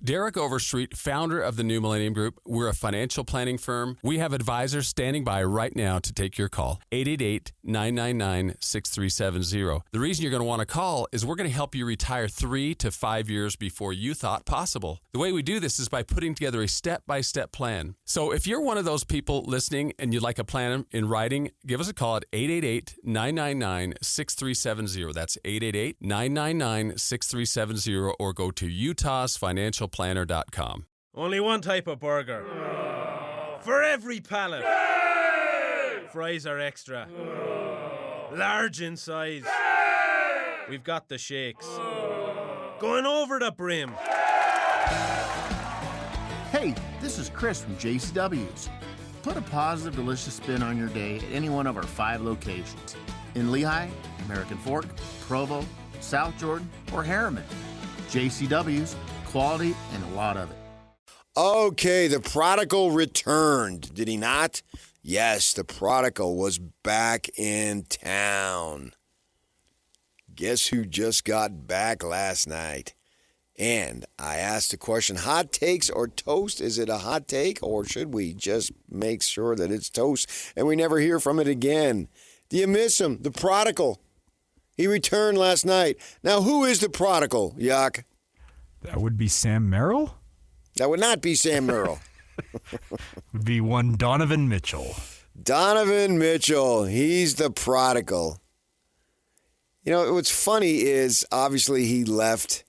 Derek Overstreet, founder of the New Millennium Group. We're a financial planning firm. We have advisors standing by right now to take your call. 888-999-6370. The reason you're going to want to call is we're going to help you retire 3 to 5 years before you thought possible. The way we do this is by putting together a step-by-step plan. So if you're one of those people listening and you'd like a plan in writing, give us a call at 888-999-6370. That's 888-999-6370, or go to utahsfinancialplanner.com. Only one type of burger. For every pallet. Fries are extra. Large in size. We've got the shakes. Going over the brim. Hey, this is Chris from JCW's. Put a positive, delicious spin on your day at any one of our 5 locations. In Lehigh, American Fork, Provo, South Jordan, or Harriman. JCW's, quality and a lot of it. Okay, the prodigal returned, did he not? Yes, the prodigal was back in town. Guess who just got back last night? And I asked the question, hot takes or toast? Is it a hot take, or should we just make sure that it's toast and we never hear from it again? Do you miss him? The prodigal. He returned last night. Now, who is the prodigal, Yawk? That would be Sam Merrill? That would not be Sam Merrill. Would be one Donovan Mitchell. Donovan Mitchell. He's the prodigal. You know, what's funny is obviously he left,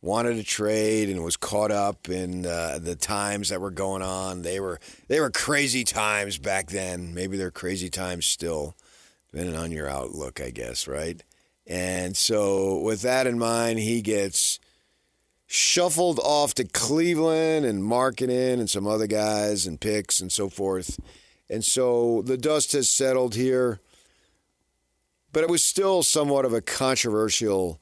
wanted to trade, and was caught up in the times that were going on. They were crazy times back then. Maybe they're crazy times still, depending on your outlook, I guess, right? And so with that in mind, he gets shuffled off to Cleveland and Markkanen and some other guys and picks and so forth. And so the dust has settled here. But it was still somewhat of a controversial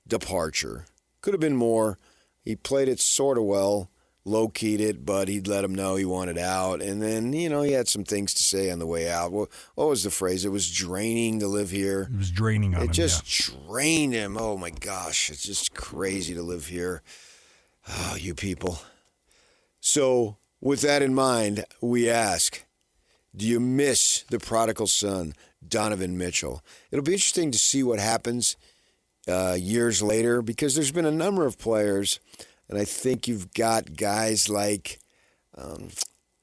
departure. Could have been more. He played it sort of well, low-keyed it, but he'd let him know he wanted out. And then, you know, he had some things to say on the way out. What was the phrase? It was draining to live here. It was draining on him, It just drained him. Oh, my gosh. It's just crazy to live here. Oh, you people. So with that in mind, we ask, do you miss the prodigal son, Donovan Mitchell? It'll be interesting to see what happens years later, because there's been a number of players, and I think you've got guys like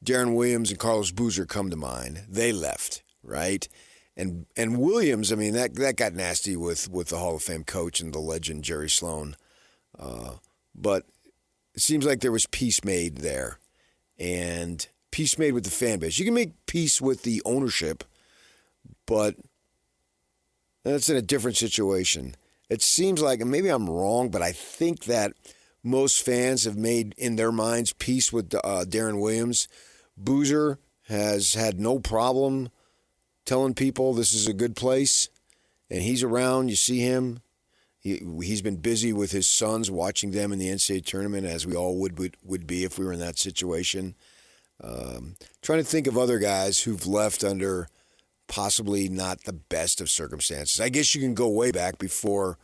Darren Williams and Carlos Boozer come to mind. They left, right? And Williams, I mean, that got nasty with the Hall of Fame coach and the legend Jerry Sloan. But it seems like there was peace made there, and peace made with the fan base. You can make peace with the ownership, but that's in a different situation. It seems like, and maybe I'm wrong, but I think that most fans have made, in their minds, peace with Darren Williams. Boozer has had no problem telling people this is a good place, and he's around. You see him. He's been busy with his sons, watching them in the NCAA tournament, as we all would be if we were in that situation. Trying to think of other guys who've left under possibly not the best of circumstances. I guess you can go way back before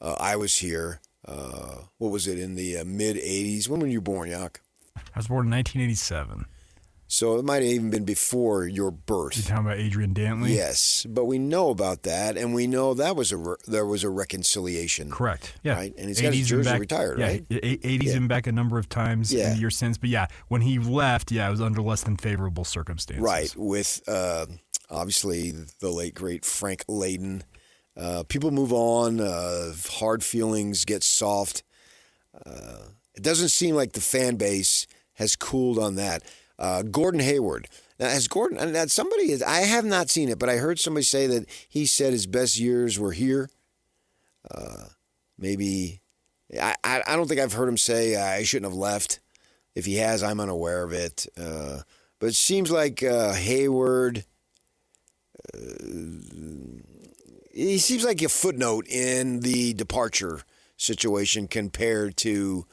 I was here. What was it, in the mid-'80s? When were you born, Yawk? I was born in 1987. So it might have even been before your birth. You're talking about Adrian Dantley? Yes, but we know about that, and we know that there was a reconciliation. Correct. Yeah. Right? And he's got his jersey retired, right? 80's been back a number of times in the year since. But, when he left, it was under less than favorable circumstances. Right, with obviously the late, great Frank Layden. People move on. Hard feelings get soft. It doesn't seem like the fan base has cooled on that. Gordon Hayward. Now, I have not seen it, but I heard somebody say that he said his best years were here. Maybe, I don't think I've heard him say I shouldn't have left. If he has, I'm unaware of it. But it seems like Hayward, he seems like a footnote in the departure situation compared to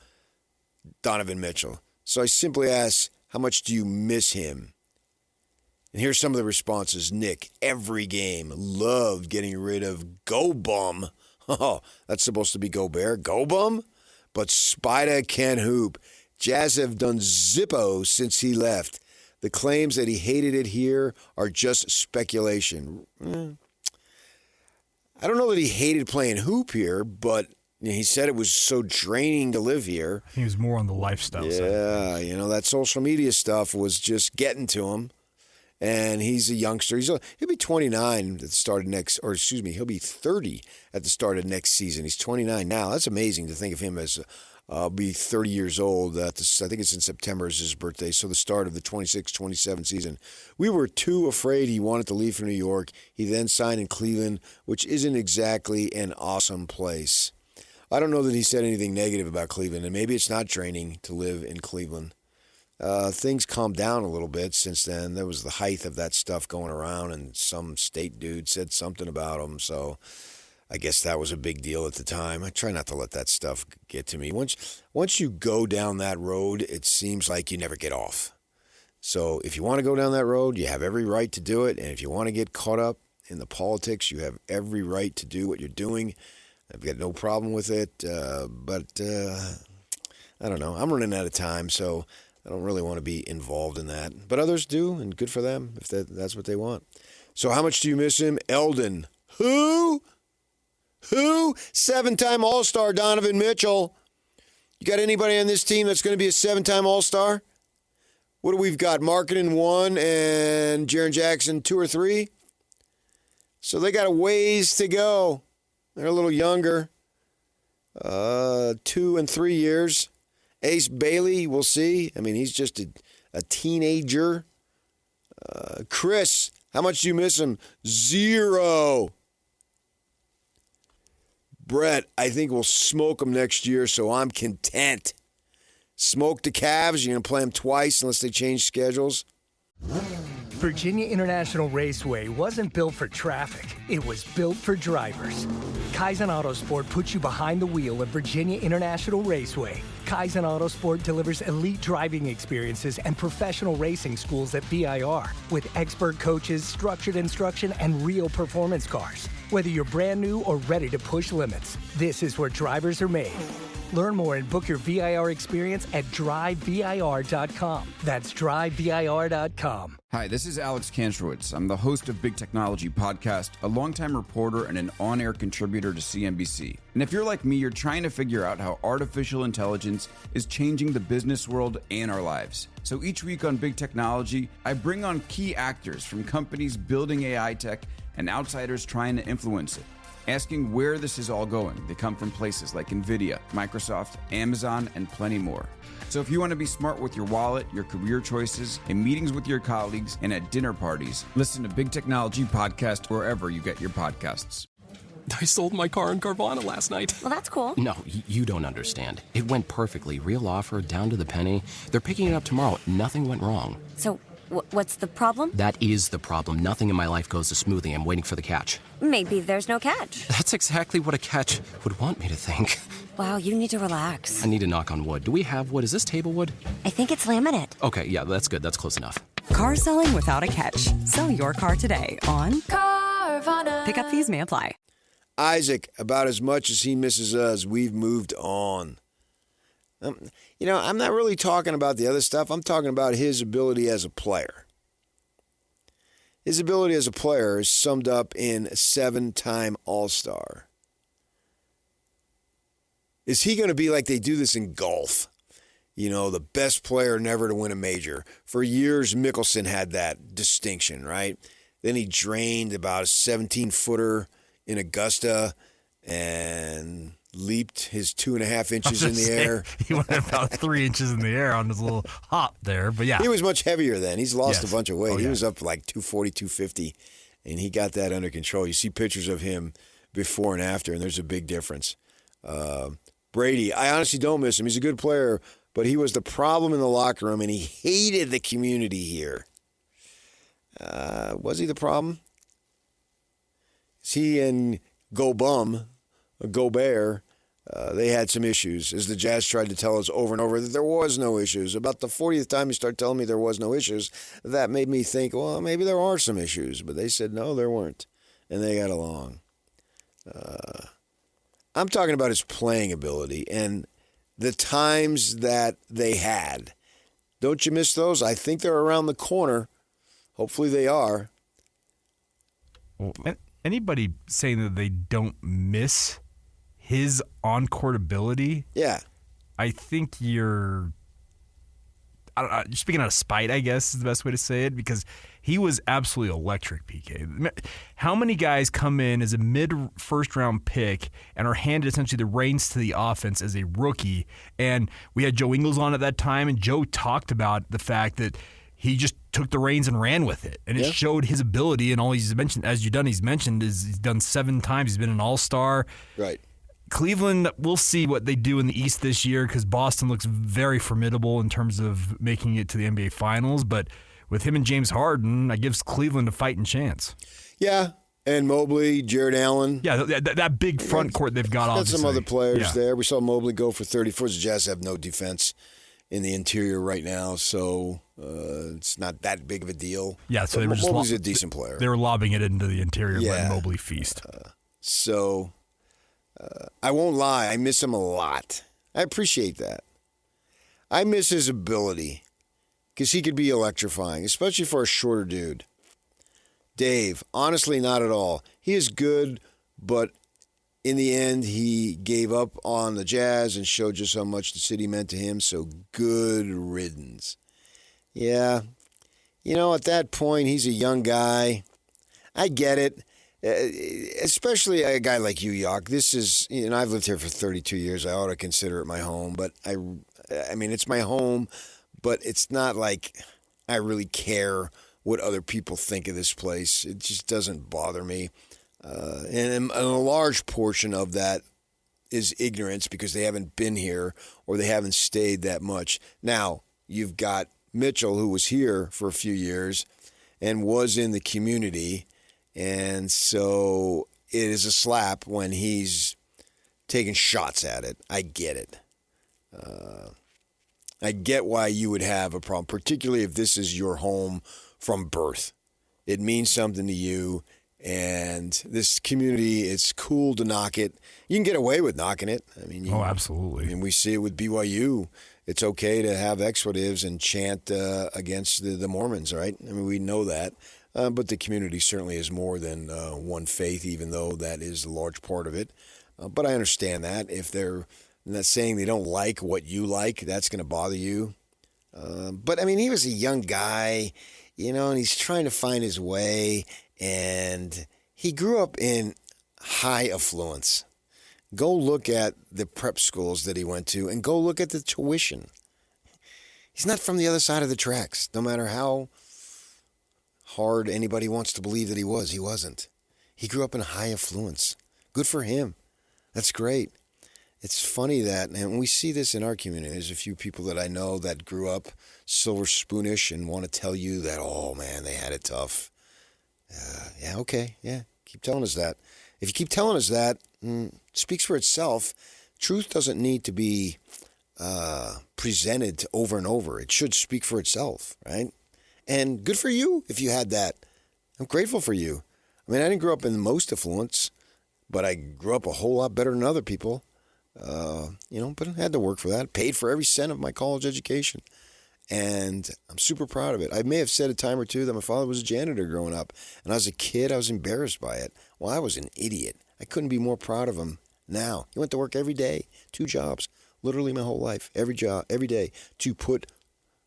Donovan Mitchell. So I simply ask, how much do you miss him? And here's some of the responses. Nick, every game, loved getting rid of Go Bum. Oh, that's supposed to be Gobert. Go Bum? but Spida can hoop. Jazz have done zippo since he left. The claims that he hated it here are just speculation. I don't know that he hated playing hoop here, but he said it was so draining to live here. He was more on the lifestyle side. Yeah, that social media stuff was just getting to him. And he's a youngster. He'll be 29 at the start of he'll be 30 at the start of next season. He's 29 now. That's amazing to think of him as be 30 years old. I think it's in September is his birthday, so the start of the 26-27 season. We were too afraid he wanted to leave for New York. He then signed in Cleveland, which isn't exactly an awesome place. I don't know that he said anything negative about Cleveland, and maybe it's not draining to live in Cleveland. Things calmed down a little bit since then. There was the height of that stuff going around, and some state dude said something about him, so I guess that was a big deal at the time. I try not to let that stuff get to me. Once you go down that road, it seems like you never get off. So if you want to go down that road, you have every right to do it, and if you want to get caught up in the politics, you have every right to do what you're doing. I've got no problem with it, but I don't know. I'm running out of time, so I don't really want to be involved in that. But others do, and good for them if that's what they want. So how much do you miss him? Eldon. Who? 7-time All-Star Donovan Mitchell. You got anybody on this team that's going to be a 7-time All-Star? What do we've got? Markkanen 1 and Jaren Jackson 2 or 3? So they got a ways to go. They're a little younger. 2 and 3 years. Ace Bailey, we'll see. I mean, he's just a teenager. Chris, how much do you miss him? 0. Brett, I think we'll smoke them next year, so I'm content. Smoke the Cavs. You're going to play them twice unless they change schedules. Virginia International Raceway wasn't built for traffic. It was built for drivers. Kaizen Autosport puts you behind the wheel of Virginia International Raceway. Kaizen Autosport delivers elite driving experiences and professional racing schools at VIR with expert coaches, structured instruction, and real performance cars. Whether you're brand new or ready to push limits, this is where drivers are made. Learn more and book your VIR experience at drivevir.com. That's drivevir.com. Hi, this is Alex Kantrowitz. I'm the host of Big Technology Podcast, a longtime reporter and an on-air contributor to CNBC. And if you're like me, you're trying to figure out how artificial intelligence is changing the business world and our lives. So each week on Big Technology, I bring on key actors from companies building AI tech and outsiders trying to influence it, asking where this is all going. They come from places like NVIDIA, Microsoft, Amazon, and plenty more. So if you want to be smart with your wallet, your career choices, in meetings with your colleagues, and at dinner parties, listen to Big Technology Podcast wherever you get your podcasts. I sold my car in Carvana last night. Well, that's cool. No, you don't understand. It went perfectly. Real offer, down to the penny. They're picking it up tomorrow. Nothing went wrong. So, what's the problem? That is the problem. Nothing in my life goes as smoothly. I'm waiting for the catch. Maybe there's no catch. That's exactly what a catch would want me to think. Wow, you need to relax. I need to knock on wood. Do we have wood? Is this table wood? I think it's laminate. Okay, yeah, that's good. That's close enough. Car selling without a catch. Sell your car today on Carvana. Pickup fees may apply. Isaac, about as much as he misses us, we've moved on. I'm not really talking about the other stuff. I'm talking about his ability as a player. His ability as a player is summed up in 7-time All-Star. Is he going to be like they do this in golf? The best player never to win a major. For years, Mickelson had that distinction, right? Then he drained about a 17-footer in Augusta and leaped his 2.5 inches in the air. He went about 3 inches in the air on his little hop there, but yeah. He was much heavier then. He's lost a bunch of weight. Oh, yeah. He was up like 240, 250, and he got that under control. You see pictures of him before and after, and there's a big difference. Brady, I honestly don't miss him. He's a good player, but he was the problem in the locker room, and he hated the community here. Was he the problem? He and Gobert, they had some issues, as the Jazz tried to tell us over and over that there was no issues. About the 40th time you start telling me there was no issues, that made me think, well, maybe there are some issues. But they said, no, there weren't, and they got along. I'm talking about his playing ability, and the times that they had. Don't you miss those? I think they're around the corner. Hopefully they are. Well, anybody saying that they don't miss his on-court ability, yeah, I think you're speaking out of spite, I guess is the best way to say it, because he was absolutely electric, PK. How many guys come in as a mid-first-round pick and are handed essentially the reins to the offense as a rookie? And we had Joe Ingles on at that time, and Joe talked about the fact that he just took the reins and ran with it. And it showed his ability, and all he's mentioned, as he's mentioned, is he's done 7 times. He's been an all-star. Right. Cleveland, we'll see what they do in the East this year because Boston looks very formidable in terms of making it to the NBA Finals. But with him and James Harden, that gives Cleveland a fighting chance. Yeah, and Mobley, Jared Allen. Yeah, that big front court they've got, obviously. Got some other players there. We saw Mobley go for 34. The Jazz have no defense in the interior right now, so it's not that big of a deal. Yeah, so Mobley's a decent player. They were lobbing it into the interior and letting Mobley feast. I won't lie, I miss him a lot. I appreciate that. I miss his ability because he could be electrifying, especially for a shorter dude. Dave, honestly, not at all. He is good, but in the end, he gave up on the Jazz and showed just how much the city meant to him, so good riddance. Yeah, at that point, he's a young guy. I get it. Especially a guy like you, Yawk. This is, I've lived here for 32 years. I ought to consider it my home, but I mean, it's my home, but it's not like I really care what other people think of this place. It just doesn't bother me. And a large portion of that is ignorance because they haven't been here or they haven't stayed that much. Now, you've got Mitchell, who was here for a few years and was in the community. And so it is a slap when he's taking shots at it. I get it. I get why you would have a problem, particularly if this is your home from birth. It means something to you. And this community, it's cool to knock it. You can get away with knocking it. I mean, absolutely. And we see it with BYU. It's okay to have expletives and chant against the Mormons, right? I mean, we know that. But the community certainly is more than one faith, even though that is a large part of it. But I understand that. If they're not saying they don't like what you like, that's going to bother you. But, I mean, he was a young guy, and he's trying to find his way. And he grew up in high affluence. Go look at the prep schools that he went to and go look at the tuition. He's not from the other side of the tracks, no matter how hard anybody wants to believe that he was. He wasn't. He grew up in high affluence. Good for him. That's great. It's funny that, and we see this in our community. There's a few people that I know that grew up silver spoonish and want to tell you that, oh man, they had it tough. Yeah, okay, yeah. Keep telling us that. If you keep telling us that, it speaks for itself. Truth doesn't need to be presented over and over. It should speak for itself, right? And good for you if you had that. I'm grateful for you. I mean, I didn't grow up in the most affluence, but I grew up a whole lot better than other people. But I had to work for that. Paid for every cent of my college education. And I'm super proud of it. I may have said a time or two that my father was a janitor growing up. And as a kid, I was embarrassed by it. Well, I was an idiot. I couldn't be more proud of him now. He went to work every day, 2 jobs, literally my whole life, every job, every day, to put,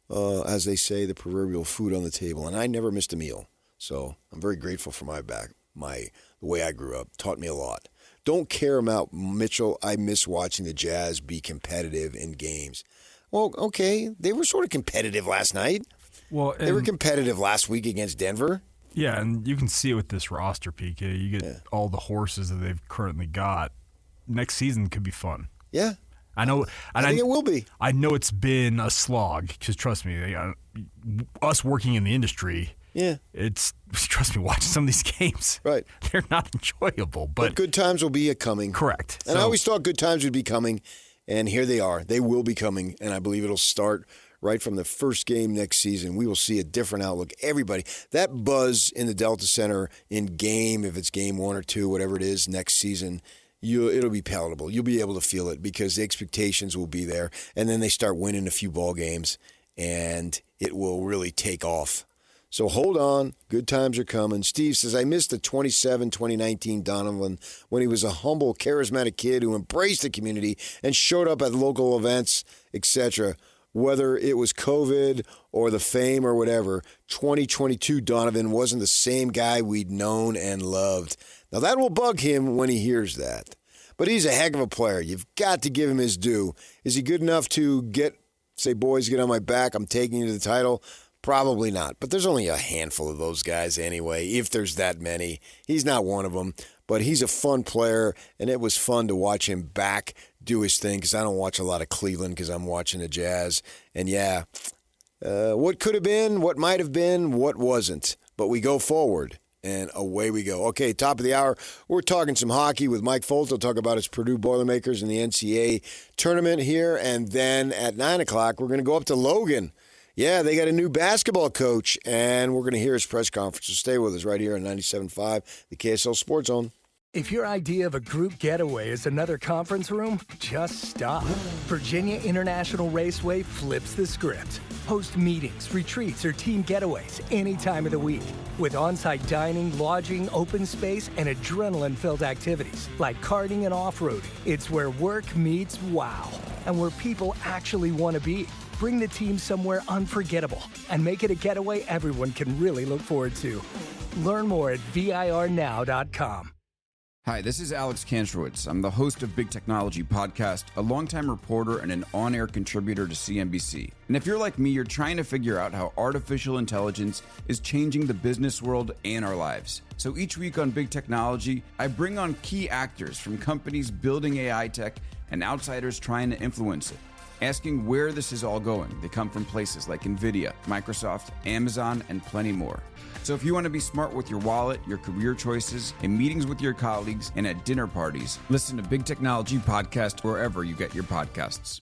as they say, the proverbial food on the table. And I never missed a meal. So I'm very grateful for the way I grew up. Taught me a lot. Don't care about Mitchell. I miss watching the Jazz be competitive in games. Well, okay, they were sort of competitive last night. Well, they were competitive last week against Denver. Yeah, and you can see it with this roster, PK. You get all the horses that they've currently got. Next season could be fun. Yeah. I know. And I think it will be. I know it's been a slog, because trust me, us working in the industry, trust me, watching some of these games, right? They're not enjoyable. But good times will be coming. Correct. And I always thought good times would be coming. And here they are. They will be coming, and I believe it'll start right from the first game next season. We will see a different outlook. Everybody, that buzz in the Delta Center in game, if it's game 1 or 2, whatever it is, next season, it'll be palatable. You'll be able to feel it because the expectations will be there. And then they start winning a few ball games, and it will really take off. So hold on. Good times are coming. Steve says, I missed the 2019 Donovan when he was a humble, charismatic kid who embraced the community and showed up at local events, etc. Whether it was COVID or the fame or whatever, 2022 Donovan wasn't the same guy we'd known and loved. Now, that will bug him when he hears that. But he's a heck of a player. You've got to give him his due. Is he good enough to say, boys, get on my back, I'm taking you to the title? Probably not. But there's only a handful of those guys anyway, if there's that many. He's not one of them. But he's a fun player, and it was fun to watch him back do his thing because I don't watch a lot of Cleveland because I'm watching the Jazz. And, yeah, what could have been, what might have been, what wasn't. But we go forward, and away we go. Okay, top of the hour, we're talking some hockey with Mike Foltz. He'll talk about his Purdue Boilermakers in the NCAA tournament here. And then at 9 o'clock, we're going to go up to Logan. Yeah, they got a new basketball coach, and we're going to hear his press conference. So stay with us right here on 97.5, the KSL Sports Zone. If your idea of a group getaway is another conference room, just stop. Virginia International Raceway flips the script. Host meetings, retreats, or team getaways any time of the week. With on-site dining, lodging, open space, and adrenaline-filled activities like karting and off-roading. It's where work meets wow, and where people actually want to be. Bring the team somewhere unforgettable and make it a getaway everyone can really look forward to. Learn more at virnow.com. Hi, this is Alex Kantrowitz. I'm the host of Big Technology Podcast, a longtime reporter and an on-air contributor to CNBC. And if you're like me, you're trying to figure out how artificial intelligence is changing the business world and our lives. So each week on Big Technology, I bring on key actors from companies building AI tech and outsiders trying to influence it, asking where this is all going. They come from places like NVIDIA, Microsoft, Amazon, and plenty more. So if you want to be smart with your wallet, your career choices, in meetings with your colleagues, and at dinner parties, listen to Big Technology Podcast wherever you get your podcasts.